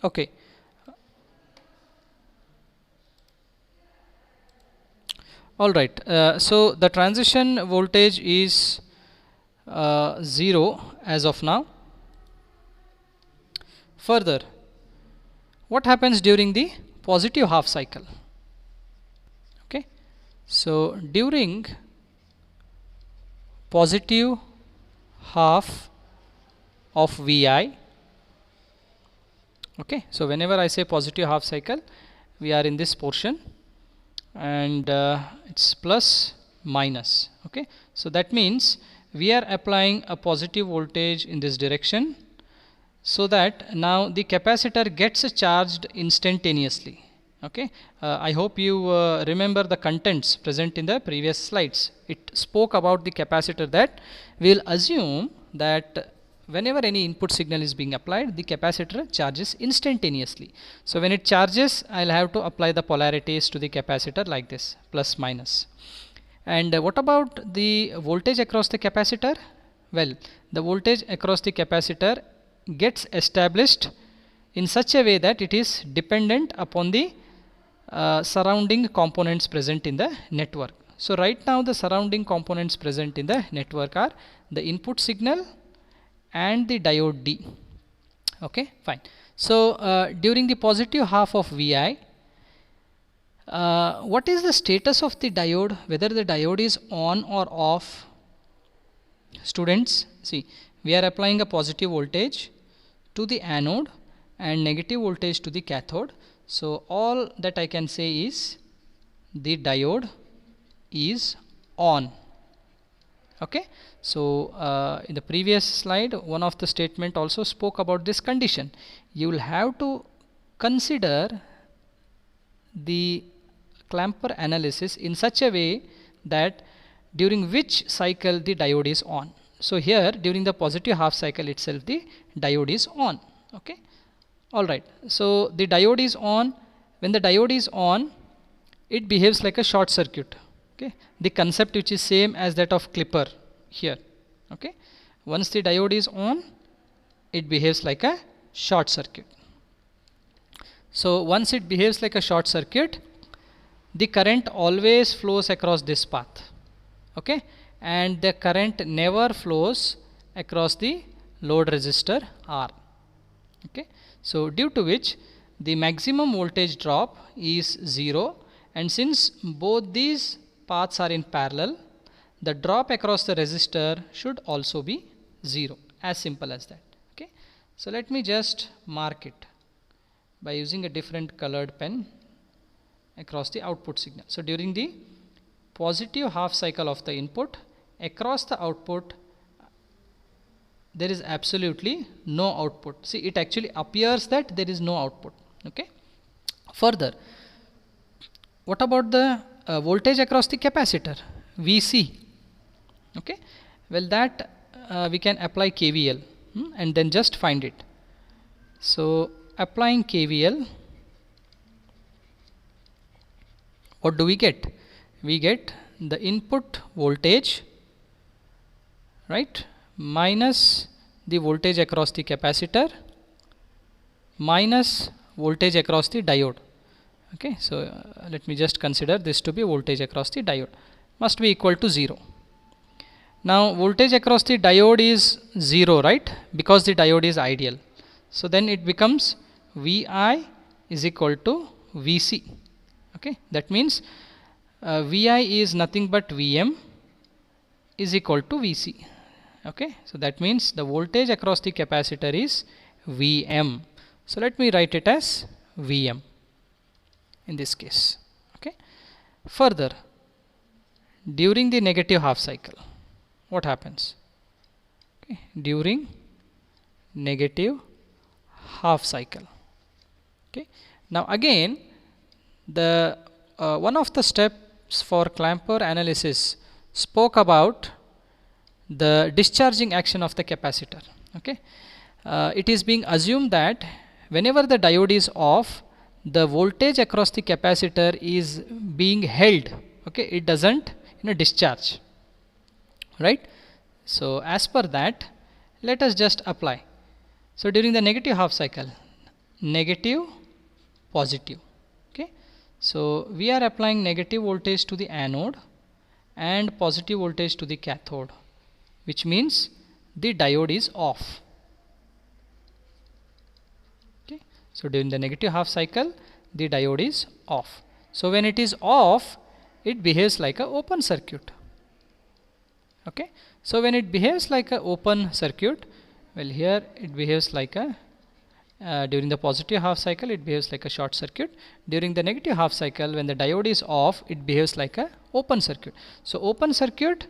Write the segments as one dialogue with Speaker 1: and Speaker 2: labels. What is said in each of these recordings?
Speaker 1: Okay. All right. So the transition voltage is 0 as of now. Further, what happens during the positive half cycle? Okay. So during positive half of Vi, okay, so whenever I say positive half cycle, we are in this portion, and it's plus minus. Okay, so that means we are applying a positive voltage in this direction, so that now the capacitor gets charged instantaneously. Okay, I hope you remember the contents present in the previous slides. It spoke about the capacitor, that we will assume that whenever any input signal is being applied, the capacitor charges instantaneously. So when it charges, I'll have to apply the polarities to the capacitor like this, plus minus. And what about the voltage across the capacitor? Well, the voltage across the capacitor gets established in such a way that it is dependent upon the surrounding components present in the network. So right now the surrounding components present in the network are the input signal and the diode D. Okay, fine. So during the positive half of Vi, what is the status of the diode, whether the diode is on or off? Students, see, we are applying a positive voltage to the anode and negative voltage to the cathode. So all that I can say is the diode is on. Okay, so in the previous slide, one of the statement also spoke about this condition. You will have to consider the clamper analysis in such a way that during which cycle the diode is on. So here during the positive half cycle itself, the diode is on. Okay, all right. So the diode is on. When the diode is on, it behaves like a short circuit. Okay, the concept which is same as that of clipper here. Okay, once the diode is on, it behaves like a short circuit. So once it behaves like a short circuit, the current always flows across this path. Okay, and the current never flows across the load resistor R. Okay, so due to which the maximum voltage drop is 0, and since both these paths are in parallel, the drop across the resistor should also be 0, as simple as that. Okay, so let me just mark it by using a different colored pen across the output signal. So during the positive half cycle of the input, across the output there is absolutely no output. See, it actually appears that there is no output. Okay, further, what about the voltage across the capacitor, Vc? Okay, well, that we can apply KVL and then just find it. So applying KVL, what do we get? We get the input voltage, right, minus the voltage across the capacitor minus voltage across the diode. Okay, so let me just consider this to be voltage across the diode, must be equal to 0. Now voltage across the diode is 0, right, because the diode is ideal. So then it becomes Vi is equal to Vc. Okay, that means Vi is nothing but Vm is equal to Vc. Okay, so that means the voltage across the capacitor is Vm. So let me write it as Vm in this case. Okay, further, during the negative half cycle, what happens? Okay, during negative half cycle. Okay, now again, the one of the steps for clamper analysis spoke about the discharging action of the capacitor. Okay, it is being assumed that whenever the diode is off, the voltage across the capacitor is being held. Okay, it doesn't discharge, right? So as per that, let us just apply. So during the negative half cycle, negative, positive. Okay, so we are applying negative voltage to the anode and positive voltage to the cathode, which means the diode is off. Okay, so during the negative half cycle the diode is off. So when it is off, it behaves like a open circuit. Okay, so when it behaves like a open circuit, well, here it behaves like a during the positive half cycle it behaves like a short circuit. During the negative half cycle, when the diode is off, it behaves like a open circuit. So open circuit,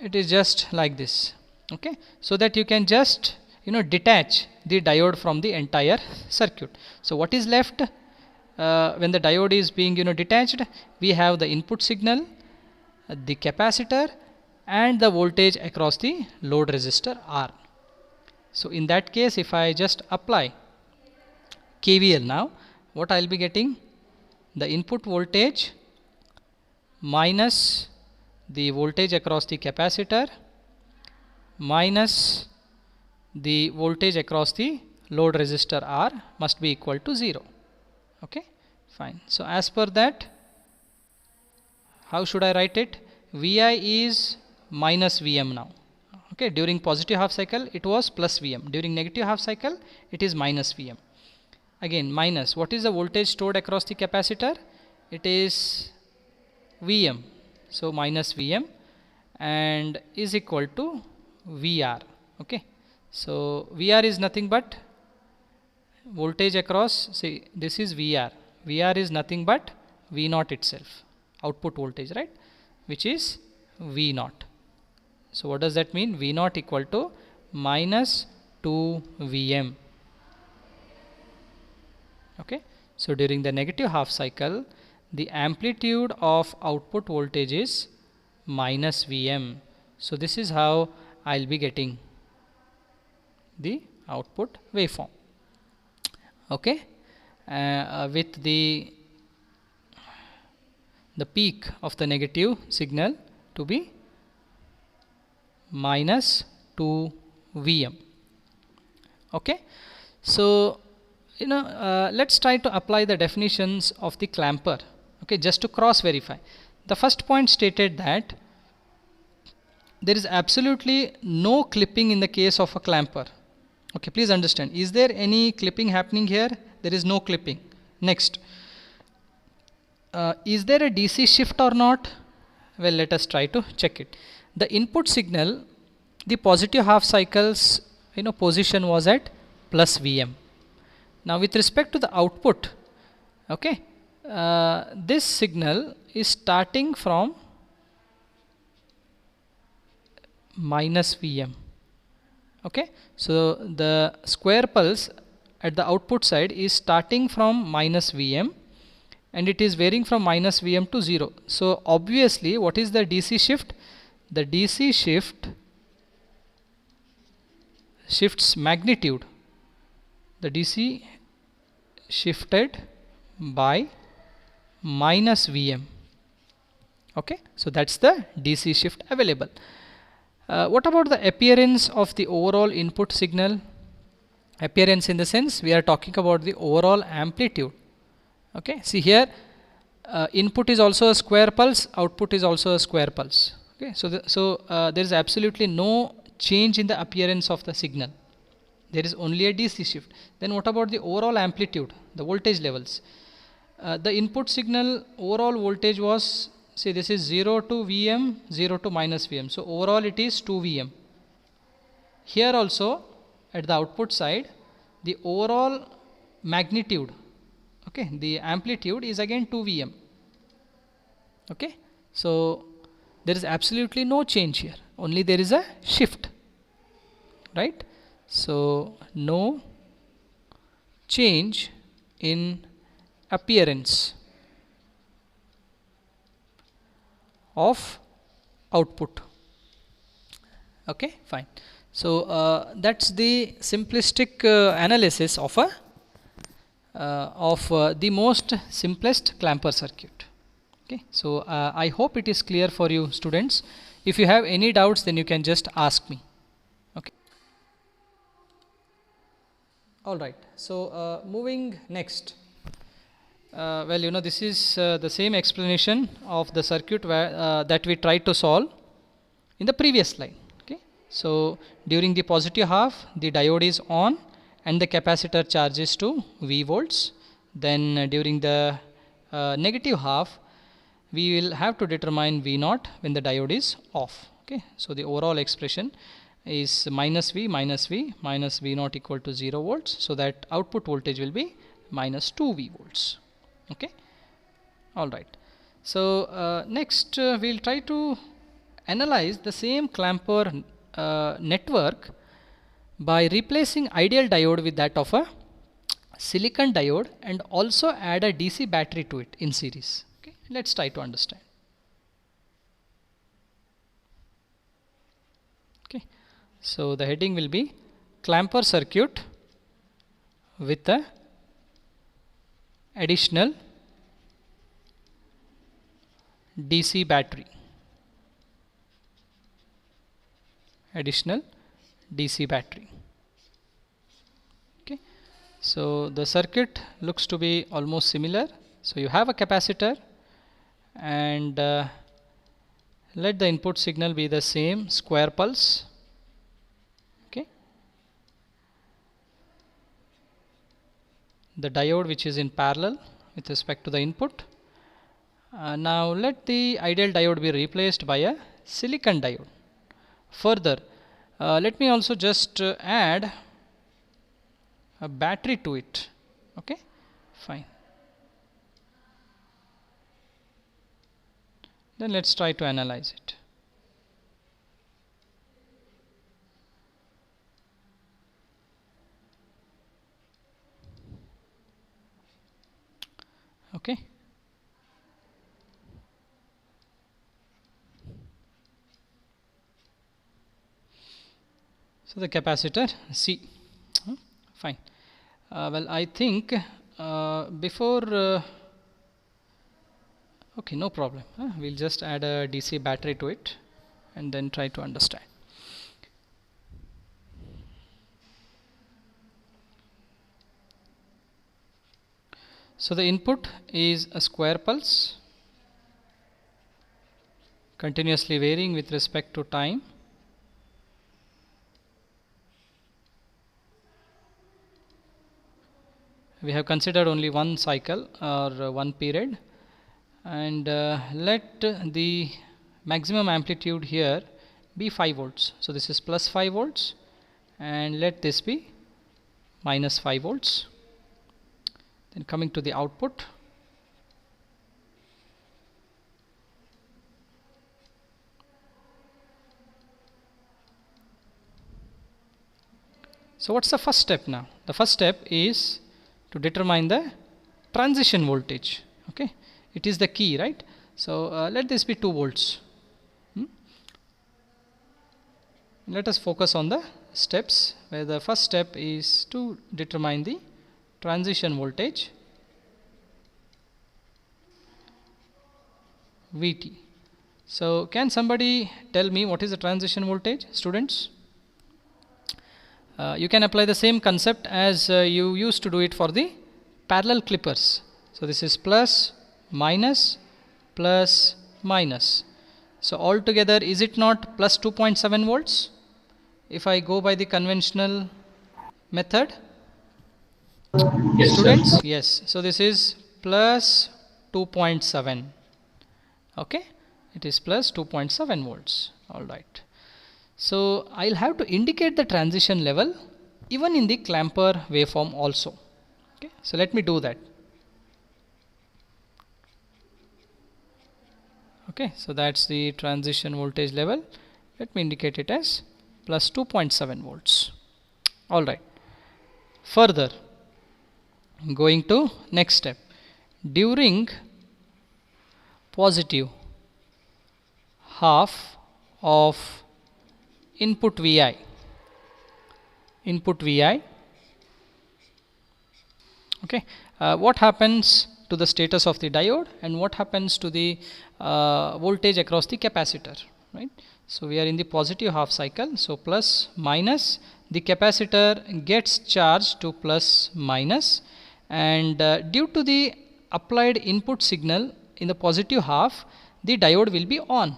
Speaker 1: it is just like this. Okay, so that you can just detach the diode from the entire circuit. So what is left when the diode is being detached? We have the input signal, the capacitor, and the voltage across the load resistor R. So in that case, if I just apply KVL now, what I will be getting? The input voltage minus the voltage across the capacitor minus the voltage across the load resistor R must be equal to 0. Okay, fine. So as per that, how should I write it? Vi is minus Vm now. Okay, during positive half cycle it was plus Vm. During negative half cycle it is minus Vm. Again minus, what is the voltage stored across the capacitor? It is Vm. So minus Vm and is equal to Vr. Okay, so Vr is nothing but voltage across, say this is Vr. Vr is nothing but V0 itself, output voltage, right, which is V0. So what does that mean? V0 equal to minus 2 Vm. Okay, so during the negative half cycle the amplitude of output voltage is minus Vm. So this is how I'll be getting the output waveform. Okay, with the peak of the negative signal to be minus 2 Vm. Okay, so let's try to apply the definitions of the clamper. Okay, just to cross verify. The first point stated that there is absolutely no clipping in the case of a clamper. Okay, please understand, is there any clipping happening here? There is no clipping. Next, is there a DC shift or not? Well, let us try to check it. The input signal, the positive half cycles position was at plus Vm. Now with respect to the output, okay, this signal is starting from minus Vm. Okay, so the square pulse at the output side is starting from minus Vm and it is varying from minus Vm to 0. So obviously what is the DC shift? The DC shift shifts magnitude. The DC shifted by minus Vm. Okay, so that's the DC shift available. What about the appearance of the overall input signal? Appearance in the sense we are talking about the overall amplitude. Okay, see here, input is also a square pulse, output is also a square pulse. Okay, so there is absolutely no change in the appearance of the signal. There is only a DC shift. Then what about the overall amplitude, the voltage levels? The input signal overall voltage was, say this is 0 to Vm, 0 to minus Vm. So overall it is 2 Vm. Here also at the output side, the overall magnitude, okay, the amplitude is again 2 Vm. Okay, so there is absolutely no change here, only there is a shift, right? So no change in appearance of output. Okay, fine. So that's the simplistic analysis of the most simplest clamper circuit. Okay, so I hope it is clear for you students. If you have any doubts, then you can just ask me. Okay. All right. So moving next. Well, you know, this is the same explanation of the circuit that we tried to solve in the previous slide. Okay. So during the positive half, the diode is on and the capacitor charges to V volts. Then during the negative half, we will have to determine V naught when the diode is off. Okay. So the overall expression is minus V minus V minus V naught equal to 0 volts. So that output voltage will be minus 2 V volts. Okay. All right. So next we'll try to analyze the same clamper network by replacing ideal diode with that of a silicon diode and also add a DC battery to it in series. Okay. Let's try to understand. Okay. So the heading will be clamper circuit with a additional DC battery. Additional DC battery. Okay. So the circuit looks to be almost similar. So you have a capacitor and let the input signal be the same square pulse. Okay. The diode which is in parallel with respect to the input. Now let the ideal diode be replaced by a silicon diode. Further, let me also just add a battery to it. Okay, fine. Then let's try to analyze it. Okay. So the capacitor C. Fine. Well, I think before okay, no problem. We'll just add a DC battery to it and then try to understand. So the input is a square pulse continuously varying with respect to time. We have considered only one cycle or one period, and let the maximum amplitude here be 5 volts. So this is plus 5 volts and let this be minus 5 volts. Then coming to the output, so what's the first step now? The first step is to determine the transition voltage. Okay, it is the key, right? So let this be 2 volts. Let us focus on the steps, where the first step is to determine the transition voltage Vt. So can somebody tell me what is the transition voltage, students? You can apply the same concept as you used to do it for the parallel clippers. So this is plus minus plus minus. So altogether, is it not plus 2.7 volts? If I go by the conventional method, yes, students, sir. Yes. So this is plus 2.7. Okay, it is plus 2.7 volts. All right. So I'll have to indicate the transition level even in the clamper waveform also. Okay, so let me do that. Okay, so that's the transition voltage level. Let me indicate it as plus 2.7 volts. All right. Further, going to next step. During positive half of input Vi, okay, what happens to the status of the diode and what happens to the voltage across the capacitor, right? So we are in the positive half cycle, so plus minus, the capacitor gets charged to plus minus, and due to the applied input signal in the positive half, the diode will be on.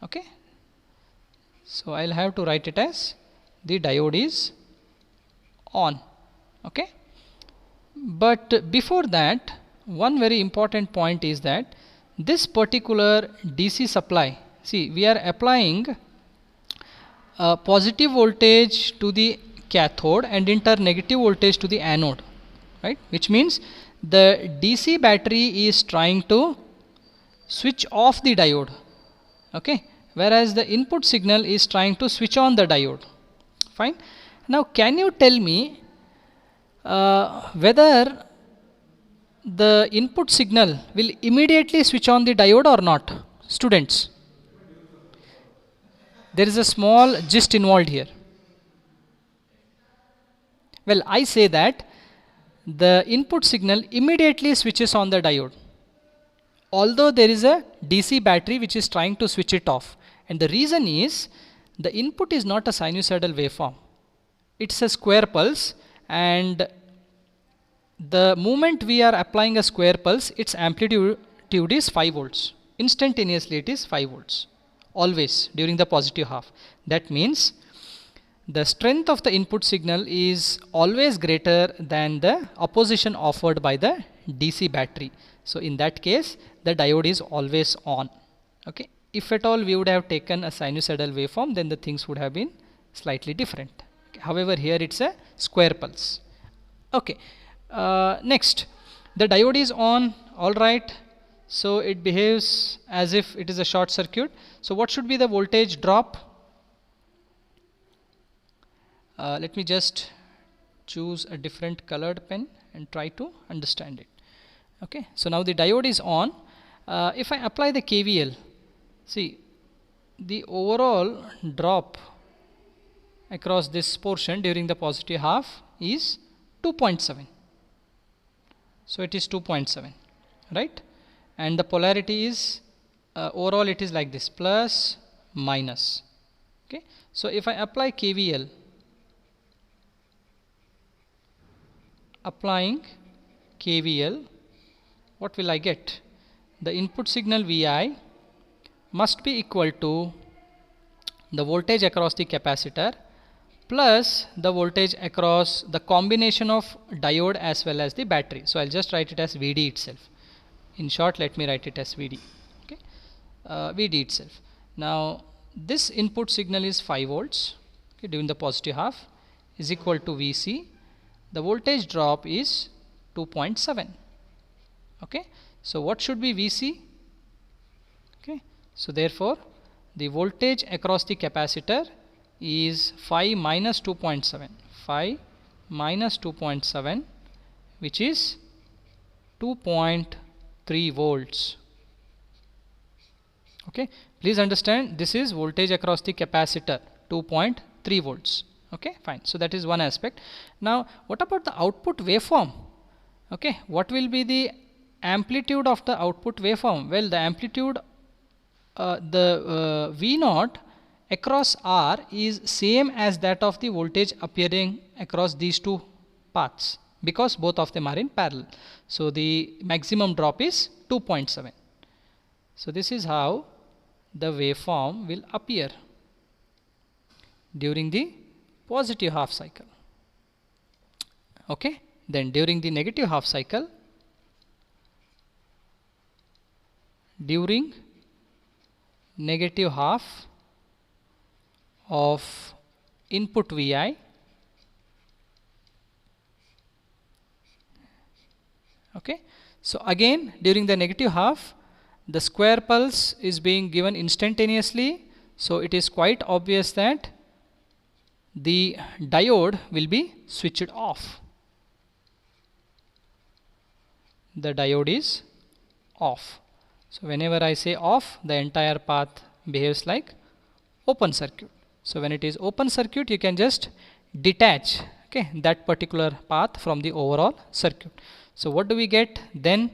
Speaker 1: Okay, so I'll have to write it as the diode is on. Okay, but before that, one very important point is that this particular DC supply, see, we are applying a positive voltage to the cathode and enter negative voltage to the anode, right? Which means the DC battery is trying to switch off the diode, okay, whereas the input signal is trying to switch on the diode. Fine. Now can you tell me whether the input signal will immediately switch on the diode or not? Students, there is a small gist involved here. Well, I say that the input signal immediately switches on the diode, although there is a DC battery which is trying to switch it off. And the reason is the input is not a sinusoidal waveform, it's a square pulse, and the moment we are applying a square pulse, its amplitude is 5 volts. Instantaneously it is 5 volts, always during the positive half. That means the strength of the input signal is always greater than the opposition offered by the DC battery. So in that case, the diode is always on. Okay, if at all we would have taken a sinusoidal waveform, then the things would have been slightly different. Okay. However, here it's a square pulse. Okay, next, the diode is on, all right, so it behaves as if it is a short circuit. So what should be the voltage drop? Let me just choose a different colored pen and try to understand it. Okay, so now the diode is on. If I apply the KVL, see, the overall drop across this portion during the positive half is 2.7. So it is 2.7, right? And the polarity is overall it is like this, plus minus. Okay, so if I apply KVL, applying KVL, what will I get? The input signal Vi must be equal to the voltage across the capacitor plus the voltage across the combination of diode as well as the battery. So I'll just write it as Vd itself. In short, let me write it as Vd. Okay, Vd itself. Now this input signal is 5 volts, okay, during the positive half, is equal to Vc. The voltage drop is 2.7. Okay, so what should be Vc? Okay, so therefore the voltage across the capacitor is 5 minus 2.7, 5 minus 2.7, which is 2.3 volts. Okay, please understand, this is voltage across the capacitor, 2.3 volts. Okay, fine. So that is one aspect. Now what about the output waveform? Okay, what will be the amplitude of the output waveform? Well, the amplitude, V naught across R is same as that of the voltage appearing across these two paths, because both of them are in parallel. So the maximum drop is 2.7. So this is how the waveform will appear during the positive half cycle. Okay, then during the negative half cycle, during negative half of input Vi, okay, so again during the negative half, the square pulse is being given instantaneously, so it is quite obvious that the diode will be switched off. The diode is off. So whenever I say off, the entire path behaves like open circuit. So when it is open circuit, you can just detach, okay, that particular path from the overall circuit. So what do we get then?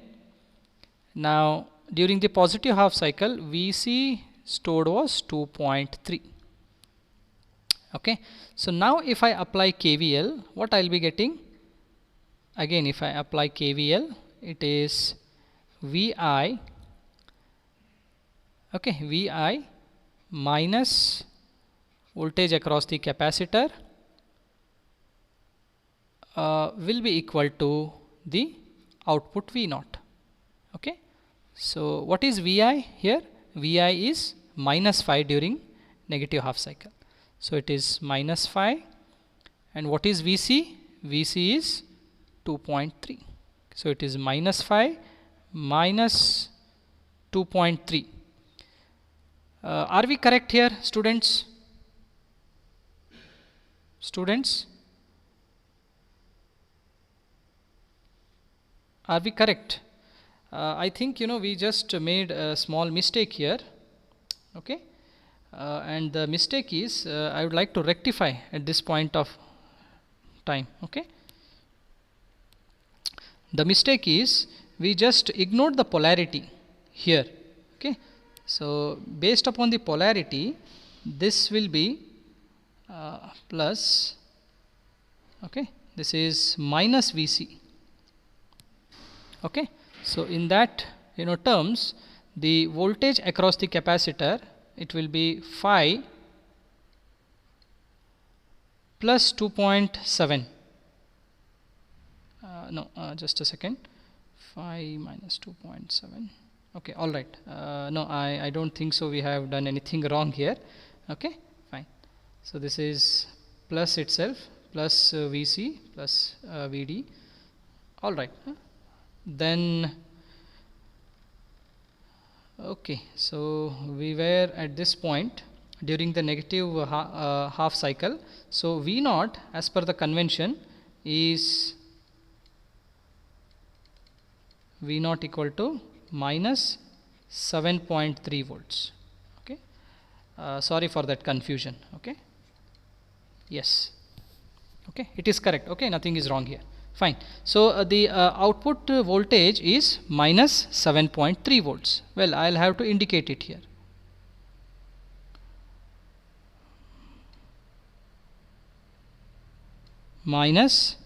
Speaker 1: Now during the positive half cycle, Vc stored was 2.3. Okay, so now if I apply KVL, what I'll be getting? Again, if I apply KVL, it is VI, okay, VI minus voltage across the capacitor will be equal to the output V naught. Okay, so what is VI here? VI is minus 5 during negative half cycle. So it is minus 5. And what is VC? VC is 2.3. So it is minus 5 minus 2.3. Are we correct here, students? Students? Are we correct? I think we just made a small mistake here. Okay, and the mistake is I would like to rectify at this point of time. Okay, the mistake is we just ignored the polarity here. Okay, so based upon the polarity, this will be plus, okay, this is minus VC. Okay, so in that terms, the voltage across the capacitor, it will be 5 plus 2.7. No, just a second. 5 minus 2.7. Okay, all right. No, I don't think so. We have done anything wrong here. Okay, fine. So this is plus itself plus VC plus VD. All right. Then okay, so we were at this point during the negative half cycle. So V naught as per the convention is V naught equal to minus 7.3 volts. Okay, sorry for that confusion. Okay, yes, okay, it is correct. Okay, nothing is wrong here. Fine. So the output voltage is minus 7.3 volts. Well, I'll have to indicate it here. Minus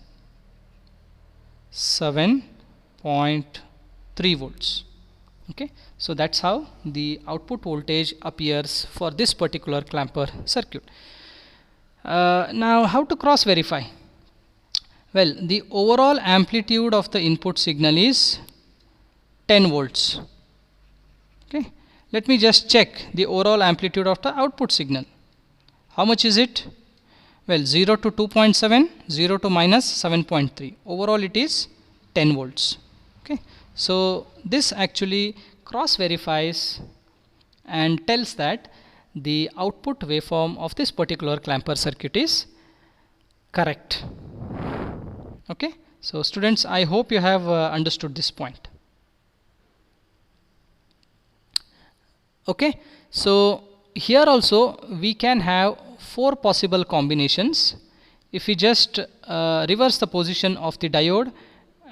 Speaker 1: 7.3 volts. Okay, so that's how the output voltage appears for this particular clamper circuit. Now how to cross verify? Well, the overall amplitude of the input signal is 10 volts. Okay, let me just check the overall amplitude of the output signal. How much is it? Well, 0 to 2.7, 0 to minus 7.3. Overall it is 10 volts. Okay, so this actually cross verifies and tells that the output waveform of this particular clamper circuit is correct. Okay, so students, I hope you have understood this point. Okay, so here also we can have 4 possible combinations. If we just reverse the position of the diode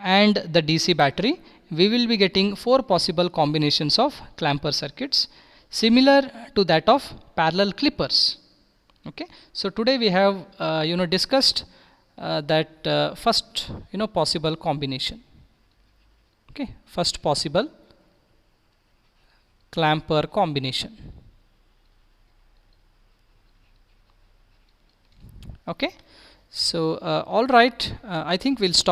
Speaker 1: and the DC battery, we will be getting 4 possible combinations of clamper circuits similar to that of parallel clippers. Okay, so today we have discussed that first possible combination. Okay, first possible clamper combination. Okay, so all right, I think we'll stop